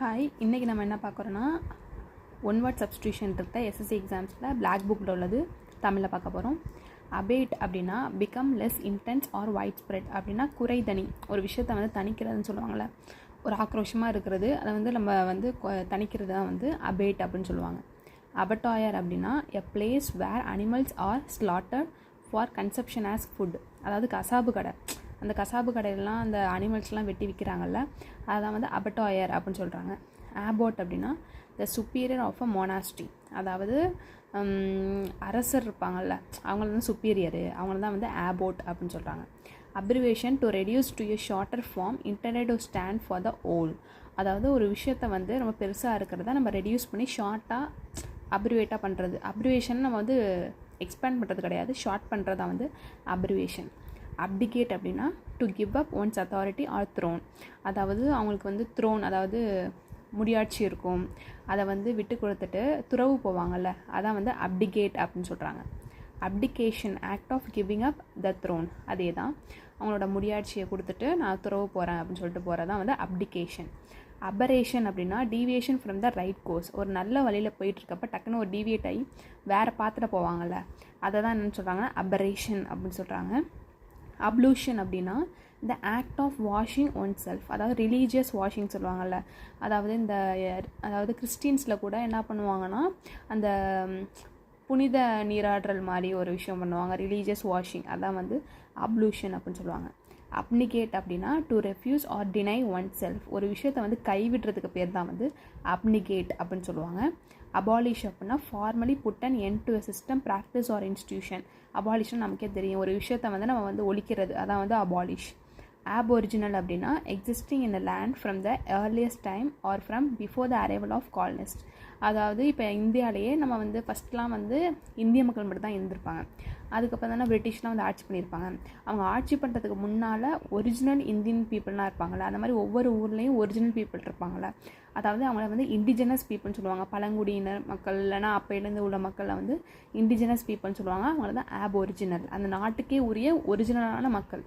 Hi, இன்றைக்கி நம்ம என்ன பார்க்குறோன்னா ஒன் வேர்ட் சப்ஸ்டியூஷன் இருக்க எஸ்எஸ்சி எக்ஸாம்ஸில் பிளாக் புக்கில் உள்ளது தமிழில் பார்க்க போகிறோம். அபேட் அப்படின்னா become less intense or widespread அப்படின்னா குறைதனி, ஒரு விஷயத்தை வந்து தணிக்கிறதுன்னு சொல்லுவாங்கள்ல, ஒரு ஆக்ரோஷமாக இருக்கிறது, அதை வந்து நம்ம வந்து தணிக்கிறது தான் வந்து அபேட் அப்படின்னு சொல்லுவாங்க. அபட்டாயர் அப்படின்னா a place where animals are slaughtered for consumption as food, அதாவது கசாப்பு கடை. அந்த கசாப்பு கடையிலலாம் அந்த அனிமல்ஸ்லாம் வெட்டி விற்கிறாங்கல்ல, அதான் வந்து அபட்டாயர் அப்படின்னு சொல்கிறாங்க. ஆபோட் அப்படின்னா த சுப்பீரியர் ஆஃப் அ மோனாஸ்ட்ரி, அதாவது அரசர் இருப்பாங்கள்ல, அவங்கள தான் சுப்பீரியரு, அவங்கள தான் வந்து ஆபோட் அப்படின்னு சொல்கிறாங்க. Abbreviation to reduce to a shorter form intended to stand for the whole, அதாவது ஒரு விஷயத்தை வந்து நம்ம பெருசாக இருக்கிறத நம்ம ரெடியூஸ் பண்ணி ஷார்ட்டாக அப்ரிவேட்டாக பண்ணுறது. அப்ரிவேஷன் நம்ம வந்து எக்ஸ்பேண்ட் பண்ணுறது கிடையாது, ஷார்ட் பண்ணுறது தான் வந்து அப்ரிவேஷன். அப்டிகேட் அப்படின்னா to give up one's authority or throne, அதாவது அவங்களுக்கு வந்து த்ரோன், அதாவது முடியாட்சி இருக்கும், அதை வந்து விட்டு கொடுத்துட்டு துறவு போவாங்கள்ல, அதான் வந்து அப்டிகேட் அப்படின்னு சொல்கிறாங்க. Abdication act of giving up the throne, அதே தான் அவங்களோட முடியாட்சியை கொடுத்துட்டு நான் துறவு போகிறேன் அப்படின்னு சொல்லிட்டு போகிறதான் வந்து அப்டிகேஷன். அபரேஷன் அப்படின்னா deviation from the right course, ஒரு நல்ல வழியில் போயிட்டுருக்கப்ப டக்குன்னு ஒரு டீவியேட் ஆகி வேறு பார்த்துட்டு போவாங்கள்ல, அதை தான் என்னென்னு சொல்கிறாங்கன்னா அபரேஷன் அப்படின்னு சொல்கிறாங்க. அப்ளூஷன் அப்படின்னா இந்த act of washing oneself, அதாவது ரிலீஜியஸ் வாஷிங் சொல்லுவாங்கள்ல, அதாவது கிறிஸ்டின்ஸில் கூட என்ன பண்ணுவாங்கன்னா அந்த புனித நீராடல் மாதிரி ஒரு விஷயம் பண்ணுவாங்க, ரிலீஜியஸ் வாஷிங், அதான் வந்து அப்ளூஷன் அப்படின்னு சொல்லுவாங்க. அப்னிகேட் அப்படின்னா to refuse or deny oneself, ஒரு விஷயத்தை வந்து கைவிடுறதுக்கு பேர் தான் வந்து அப்னிகேட் அப்படின்னு சொல்லுவாங்க. அபாலிஷ் அப்படின்னா formally put and end to a system, practice or institution. அபாலிஷ்னு நமக்கே தெரியும், ஒரு விஷயத்தை வந்து நம்ம வந்து ஒழிக்கிறது, அதான் வந்து அபாலிஷ். ஆபொரிஜினல் அப்படின்னா existing in the land from the earliest time or from before the arrival of colonist, அதாவது இப்போ இந்தியாவிலேயே நம்ம வந்து ஃபஸ்ட்லாம் வந்து இந்திய மக்கள் மட்டும் தான் இருந்திருப்பாங்க, அதுக்கப்புறம் தானே பிரிட்டிஷ்லாம் வந்து ஆட்சி பண்ணியிருப்பாங்க. அவங்க ஆட்சி பண்ணுறதுக்கு முன்னால் ஒரிஜினல் இந்தியன் பீப்புள்லாம் இருப்பாங்கள்ல, அந்த மாதிரி ஒவ்வொரு ஊர்லேயும் ஒரிஜினல் பீப்புள் இருப்பாங்கள்ல, அதாவது அவங்கள வந்து இண்டிஜினஸ் பீப்புள்னு சொல்லுவாங்க. பழங்குடியினர் மக்கள் இல்லைனா அப்போலேருந்து உள்ள மக்களை வந்து இண்டிஜினஸ் பீப்புள்னு சொல்லுவாங்க, அவங்கள தான் ஆபொரிஜினல், அந்த நாட்டுக்கே உரிய ஒரிஜினலான மக்கள்.